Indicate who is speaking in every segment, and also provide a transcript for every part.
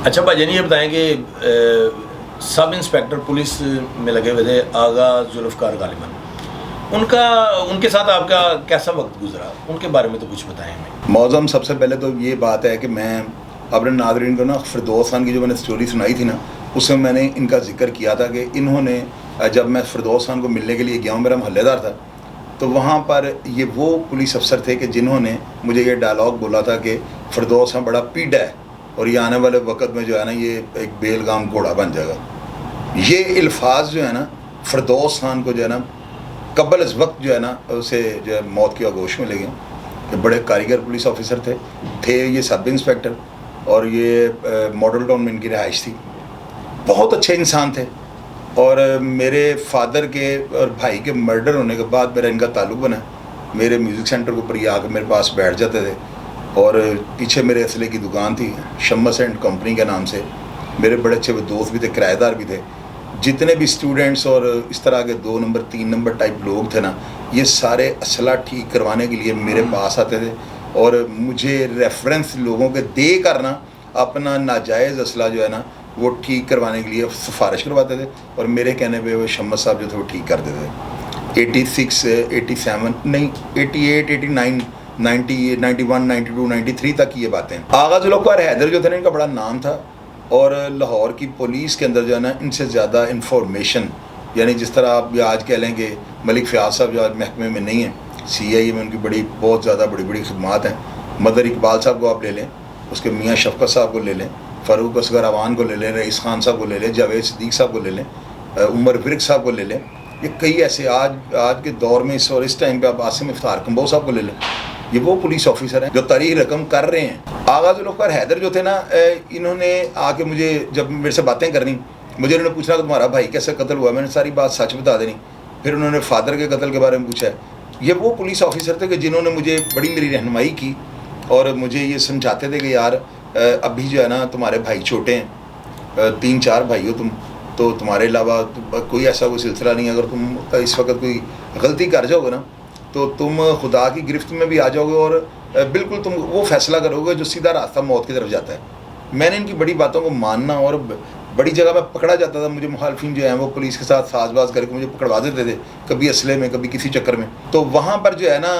Speaker 1: اچھا بھائی جان یہ بتائیں کہ سب انسپیکٹر پولیس میں لگے ہوئے تھے آغا ذوالفقار غالباً، ان کے ساتھ آپ کا کیسا وقت گزرا؟ ان کے بارے میں تو کچھ بتائیں ہمیں۔
Speaker 2: معظم سب سے پہلے تو یہ بات ہے کہ میں اپنے ناظرین کو نا فردوس خان کی جو میں نے سٹوری سنائی تھی نا، اس میں نے ان کا ذکر کیا تھا کہ انہوں نے جب میں فردوس خان کو ملنے کے لیے گیا ہوں، میرا محلے دار تھا، تو وہاں پر یہ وہ پولیس افسر تھے کہ جنہوں نے مجھے یہ ڈائلاگ بولا تھا کہ فردوس خان بڑا پیڈا ہے اور یہ آنے والے وقت میں جو ہے نا یہ ایک بیل گام گھوڑا بن جائے گا۔ یہ الفاظ جو ہے نا فردوس خان کو جو ہے نا قبل از وقت جو ہے نا اسے جو ہے موت کی آگوش میں لے گئے۔ یہ بڑے کاریگر پولیس آفیسر تھے یہ سب انسپیکٹر، اور یہ ماڈل ٹاؤن میں ان کی رہائش تھی۔ بہت اچھے انسان تھے، اور میرے فادر کے اور بھائی کے مرڈر ہونے کے بعد میرا ان کا تعلق بنا۔ میرے میوزک سینٹر کے اوپر یہ آ کے میرے پاس بیٹھ جاتے تھے، اور پیچھے میرے اسلحے کی دکان تھی شمس اینڈ کمپنی کے نام سے۔ میرے بڑے اچھے دوست بھی تھے، کرایہ دار بھی تھے۔ جتنے بھی اسٹوڈنٹس اور اس طرح کے 2 نمبر 3 نمبر ٹائپ لوگ تھے نا، یہ سارے اسلحہ ٹھیک کروانے کے لیے میرے پاس آتے تھے، اور مجھے ریفرنس لوگوں کے دے کر نا اپنا ناجائز اسلحہ جو ہے نا وہ ٹھیک کروانے کے لیے سفارش کرواتے تھے، اور میرے کہنے پہ وہ شمس صاحب جو تھے وہ ٹھیک کر دیتے تھے۔ 86 87 نہیں 88 89 90 91 92 93 تک یہ باتیں۔ آغا ذوالفقار حیدر جو تھے نا، ان کا بڑا نام تھا، اور لاہور کی پولیس کے اندر جو ہے نا ان سے زیادہ انفارمیشن، یعنی جس طرح آپ آج کہہ لیں کہ ملک فیاض صاحب جو آج محکمے میں نہیں ہیں، CIA میں ان کی بہت زیادہ بڑی خدمات ہیں۔ مدر اقبال صاحب کو آپ لے لیں، اس کے میاں شفقت صاحب کو لے لیں، فاروق اصغر اوان کو لے لیں، رئیس خان صاحب کو لے لیں، جاوید صدیق صاحب کو لے لیں، عمر ورک صاحب کو لے لیں۔ یہ کئی ایسے آج کے دور میں اس ٹائم پہ آپ عاصم افتخار کمبو صاحب کو لے لیں۔ یہ وہ پولیس آفیسر ہیں جو تاریخ رقم کر رہے ہیں۔ آغا ذوالفقار حیدر جو تھے نا، انہوں نے آ کے مجھے جب میرے سے باتیں کرنی، مجھے انہوں نے پوچھنا کہ تمہارا بھائی کیسے قتل ہوا، میں نے ساری بات سچ بتا دینی۔ پھر انہوں نے فادر کے قتل کے بارے میں پوچھا ہے۔ یہ وہ پولیس آفیسر تھے کہ جنہوں نے مجھے میری رہنمائی کی، اور مجھے یہ سمجھاتے تھے کہ یار ابھی جو ہے نا تمہارے بھائی چھوٹے ہیں، 3-4 بھائی ہو تم، تو تمہارے علاوہ کوئی ایسا کوئی سلسلہ نہیں ہے۔ اگر تم اس وقت کوئی غلطی کر جاؤ گے نا تو تم خدا کی گرفت میں بھی آ جاؤ گے، اور بالکل تم وہ فیصلہ کرو گے جو سیدھا راستہ موت کی طرف جاتا ہے۔ میں نے ان کی بڑی باتوں کو ماننا، اور بڑی جگہ میں پکڑا جاتا تھا، مجھے مخالفین جو ہیں وہ پولیس کے ساتھ ساز باز کر کے مجھے پکڑوا دیتے تھے، کبھی اسلحے میں کبھی کسی چکر میں۔ تو وہاں پر جو ہے نا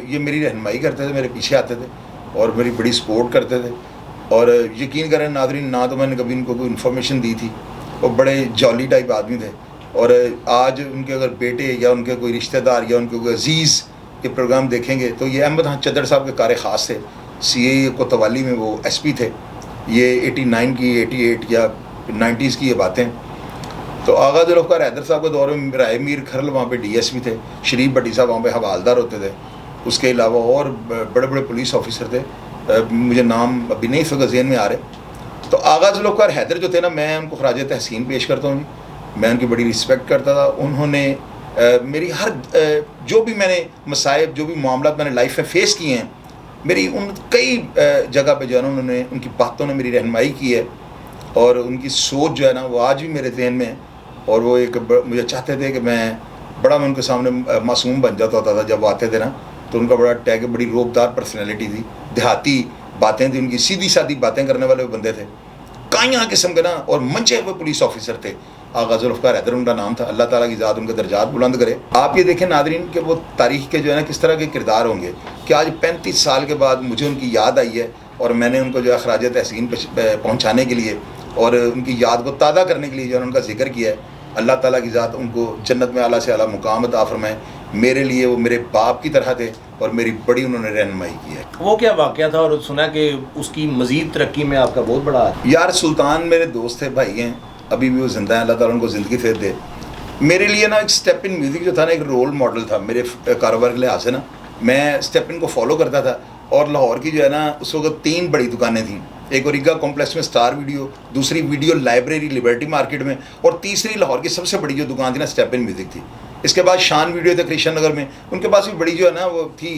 Speaker 2: یہ میری رہنمائی کرتے تھے، میرے پیچھے آتے تھے اور میری بڑی سپورٹ کرتے تھے، اور یقین کریں ناظرین، نہ تو میں نے کبھی ان کو کوئی انفارمیشن دی تھی۔ وہ بڑے جالی ٹائپ آدمی تھے، اور آج ان کے اگر بیٹے یا ان کے کوئی رشتہ دار یا ان کے کوئی عزیز یہ پروگرام دیکھیں گے تو یہ احمد خان چدر صاحب کے کار خاص تھے، CA کوتوالی میں وہ SP تھے۔ یہ 89 کی 88 یا 90s کی یہ باتیں۔ تو آغا ذوالفقار حیدر صاحب کے دور میں رائے میر کھرل وہاں پہ DSP تھے، شریف بٹی صاحب وہاں پہ حوالدار ہوتے تھے۔ اس کے علاوہ اور بڑے پولیس آفیسر تھے، مجھے نام ابھی نہیں اس وقت ذہن میں آ رہے۔ تو آغا ذوالفقار حیدر جو تھے نا، میں ان کو خراج تحسین پیش کرتا ہوں جی۔ میں ان کی بڑی رسپیکٹ کرتا تھا۔ انہوں نے میری ہر جو بھی میں نے مصائب، جو بھی معاملات میں نے لائف میں فیس کیے ہیں، میری ان کئی جگہ پہ جو ہے نا انہوں نے، ان کی باتوں نے میری رہنمائی کی ہے، اور ان کی سوچ جو ہے نا وہ آج بھی میرے ذہن میں ہے۔ اور وہ ایک مجھے چاہتے تھے کہ میں ان کے سامنے معصوم بن جاتا ہوتا تھا جب وہ آتے تھے نا، تو ان کا بڑا ٹیگ، بڑی روبدار پرسنالٹی تھی، دیہاتی باتیں تھیں ان کی، سیدھی سادھی باتیں کرنے والے وہ بندے تھے، کائیاں قسم کے نا، اور منچے ہوئے پولیس آفیسر تھے۔ آغا ذوالفقار حیدر ان کا نام تھا۔ اللہ تعالیٰ کی ذات ان کے درجات بلند کرے۔ آپ یہ دیکھیں ناظرین کہ وہ تاریخ کے جو ہے نا کس طرح کے کردار ہوں گے، کہ آج 35 سال کے بعد مجھے ان کی یاد آئی ہے، اور میں نے ان کو جو ہے خراج تحسین پہنچانے کے لیے اور ان کی یاد کو تازہ کرنے کے لیے جو ہے ان کا ذکر کیا ہے۔ اللہ تعالیٰ کی ذات ان کو جنت میں اعلیٰ سے اعلیٰ مقام عطا فرمائے۔ میرے لیے وہ میرے باپ کی طرح تھے، اور میری بڑی انہوں نے رہنمائی کی ہے۔
Speaker 1: وہ کیا واقعہ تھا، اور سنا کہ اس کی مزید ترقی میں آپ کا بہت بڑا ہاتھ؟
Speaker 2: یار سلطان میرے دوست تھے، بھائی ہیں، ابھی بھی وہ زندہ ہیں، اللہ تعالیٰ ان کو زندگی پھیر دے۔ میرے لیے نا ایک اسٹیپ ان میوزک جو تھا نا، ایک رول ماڈل تھا میرے کاروبار کے لحاظ سے نا۔ میں اسٹیپ ان کو فالو کرتا تھا، اور لاہور کی جو ہے نا اس وقت 3 بڑی دکانیں تھیں، ایک اوریگا کمپلیکس میں اسٹار ویڈیو، دوسری ویڈیو لائبریری لبرٹی مارکیٹ میں، اور تیسری لاہور کی سب سے بڑی جو دکان تھی نا اسٹیپ ان میوزک تھی۔ اس کے بعد شان ویڈیو تھے کرشن نگر میں، ان کے پاس بھی بڑی جو ہے نا وہ تھی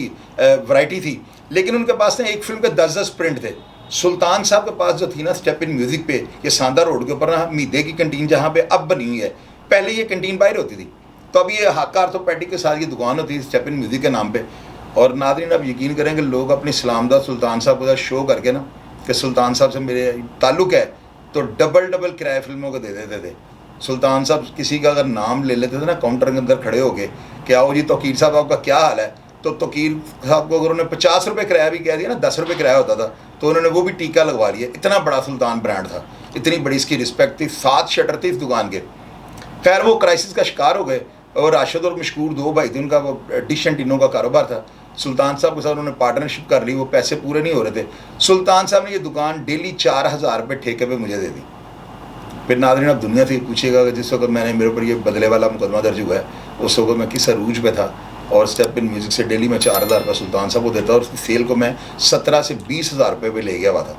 Speaker 2: ورائٹی تھی، لیکن ان کے پاس نا ایک فلم کے 10 پرنٹ تھے۔ سلطان صاحب کے پاس جو تھی نا اسٹیپ ان میوزک پہ، یہ ساندار روڈ کے اوپر نا میدے کی کنٹین جہاں پہ اب بنی ہوئی ہے، پہلے یہ کنٹین باہر ہوتی تھی، تو اب یہ ہاکا آرتھوپیڈک کے ساتھ یہ دکان ہوتی ہے اسٹیپ ان میوزک کے نام پہ۔ اور ناظرین آپ یقین کریں کہ لوگ اپنی سلام دہ سلطان صاحب کا شو کر کے نا، کہ سلطان صاحب سے میرے تعلق ہے، تو ڈبل کرایہ فلموں کو دے دیتے تھے. سلطان صاحب کسی کا اگر نام لے لیتے تھے نا کاؤنٹر کے اندر کھڑے ہو کے کہ آؤ جی توقیر صاحب آپ کا کیا حال ہے, تو توقیر صاحب کو اگر انہوں نے 50 روپے کرایہ بھی کہہ دیا نا, 10 روپے کرایہ ہوتا تھا تو انہوں نے وہ بھی ٹیکا لگوا لیا. اتنا بڑا سلطان برانڈ تھا, اتنی بڑی اس کی رسپیکٹ تھی, 7 شٹر تھے اس دکان کے. خیر وہ کرائسس کا شکار ہو گئے, اور راشد اور مشکور 2 بھائی تھے, ان کا وہ ڈش اینڈ ٹینوں کا کاروبار تھا. سلطان صاحب کے ساتھ انہوں نے پارٹنرشپ کر لی, وہ پیسے پورے نہیں ہو رہے تھے. سلطان صاحب نے یہ دکان ڈیلی 4000 روپے ٹھیکے پہ مجھے دے دی. پھر ناظرین اب دنیا سے پوچھے گا کہ جس وقت میں نے میرے اوپر یہ بدلے والا مقدمہ درج ہوا ہے, اس وقت میں کس عروج پہ تھا, اور اسٹیپ ان میوزک سے ڈیلی میں 4000 روپے سلطان صاحب کو دیتا, اور اس کی سیل کو میں 17 سے 20 ہزار روپے پہ لے گیا ہوا تھا.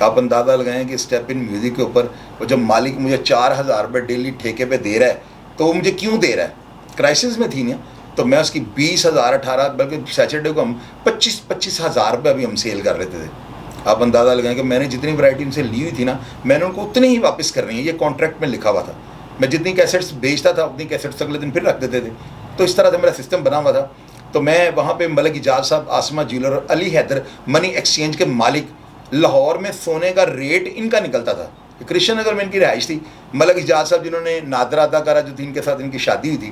Speaker 2: آپ اندازہ لگائیں کہ اسٹیپ ان میوزک کے اوپر وہ جب مالک مجھے 4000 روپے ڈیلی ٹھیکے پہ دے رہا ہے تو وہ مجھے کیوں دے رہا ہے؟ کرائسس میں تھی نا, تو میں اس کی 20,000 18 بلکہ سیچرڈے کو ہم 25 ہزار روپے ابھی ہم سیل کر لیتے تھے. آپ اندازہ لگائیں کہ میں نے جتنی ورائٹی ان سے لی ہوئی تھی نا, میں نے ان کو اتنی ہی واپس کرنی ہے, یہ کانٹریکٹ میں لکھا ہوا تھا. میں جتنی کیسٹس بیچتا تھا اتنی کیسٹس اگلے دن پھر رکھ دیتے تھے. تو اس طرح سے میرا سسٹم بنا ہوا تھا. تو میں وہاں پہ ملک اجاز صاحب, آسمہ جیولر اور علی حیدر منی ایکسچینج کے مالک, لاہور میں سونے کا ریٹ ان کا نکلتا تھا. کرشن نگر میں ان کی رہائش تھی. ملک اجاز صاحب جنہوں نے نادرہ اداکارہ جو تھی ان کے ساتھ ان کی شادی ہوئی تھی,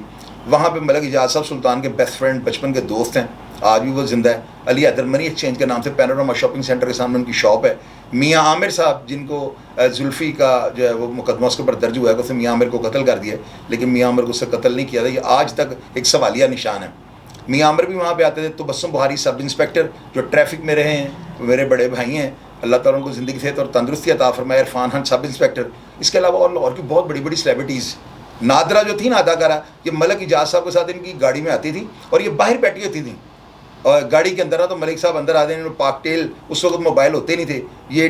Speaker 2: وہاں پہ ملک اجاز صاحب سلطان کے بیسٹ فرینڈ, بچپن کے دوست ہیں, آج بھی وہ زندہ ہے. علی حیدر منی ایکسچینج کے نام سے پینورما شاپنگ سینٹر کے سامنے ان کی شاپ ہے. میاں عامر صاحب جن کو زلفی کا جو ہے وہ مقدمہ اس کے اوپر درج ہوا ہے کہ اس نے میاں عامر کو قتل کر دیا ہے, لیکن میاں عامر کو اس سے قتل نہیں کیا تھا, یہ آج تک ایک سوالیہ نشان ہے. میاں عامر بھی وہاں پہ آتے تھے. تو بسم بہاری سب انسپیکٹر جو ٹریفک میں رہے ہیں, میرے بڑے بھائی ہیں, اللہ تعالیٰ ان کو زندگی صحت اور تندرستی عطا فرمائے. عرفان خان سب انسپیکٹر, اس کے علاوہ اور لاہور کی بہت بڑی بڑی سیلیبریٹیز. نادرہ جو تھی نا اداکارہ, یہ ملک اجاز صاحب کے ساتھ ان کی گاڑی میں آتی تھی, اور یہ باہر بیٹھی ہوتی تھیں, اور گاڑی کے اندر تو ملک صاحب اندر آتے ہیں. پاک ٹیل اس وقت موبائل ہوتے نہیں تھے, یہ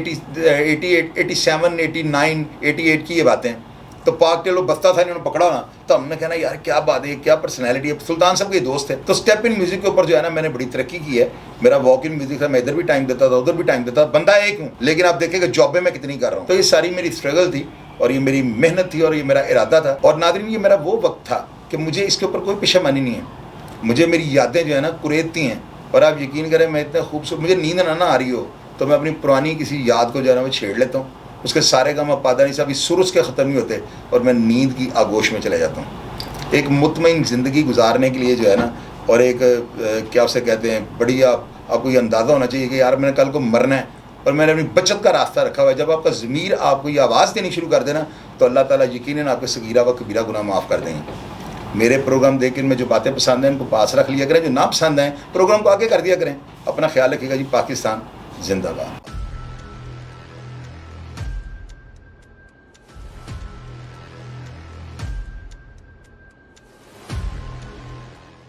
Speaker 2: 87 89 88 کی یہ باتیں. تو پاک ٹیل وہ بستہ تھا, انہوں نے پکڑا نا, تو ہم نے کہنا یار کیا بات ہے, کیا پرسنالٹی ہے. سلطان صاحب کے دوست ہے. تو اسٹیپ ان میوزک کے اوپر جو ہے نا میں نے بڑی ترقی کی ہے. میرا واک ان میوزک تھا, میں ادھر بھی ٹائم دیتا تھا, ادھر بھی ٹائم دیتا تھا. بندہ ایک ہوں, لیکن آپ دیکھیں کہ جابیں میں کتنی کر رہا ہوں. تو یہ ساری میری اسٹرگل تھی, اور یہ میری محنت تھی, اور یہ میرا ارادہ تھا. اور ناظرین یہ میرا وہ وقت تھا کہ مجھے اس کے اوپر کوئی پشیمانی نہیں ہے. مجھے میری یادیں جو ہے نا کریدتی ہیں, اور آپ یقین کریں میں اتنا خوبصورت, مجھے نیند نہ آ رہی ہو تو میں اپنی پرانی کسی یاد کو جو ہے نا وہ چھیڑ لیتا ہوں. اس کے سارے کام پادہ نہیں صاحب اس سر اس کے ختم نہیں ہوتے, اور میں نیند کی آگوش میں چلے جاتا ہوں. ایک مطمئن زندگی گزارنے کے لیے جو ہے نا, اور ایک کیا اسے کہتے ہیں, بڑی آپ کو یہ اندازہ ہونا چاہیے کہ یار میں نے کل کو مرنا ہے, اور میں نے اپنی بچت کا راستہ رکھا ہوا ہے. جب آپ کا ضمیر آپ کو یہ آواز دینی شروع کر دینا, تو اللہ تعالیٰ یقیناً آپ کے صغیرہ و کبیرہ گناہ معاف کر دیں گے. میرے پروگرام دیکھ کے میں جو باتیں پسند ہیں ان کو پاس رکھ لیا کریں, جو نہ پسند ہیں پروگرام کو آگے کر دیا کریں. اپنا خیال رکھیے گا جی. پاکستان زندہ باد.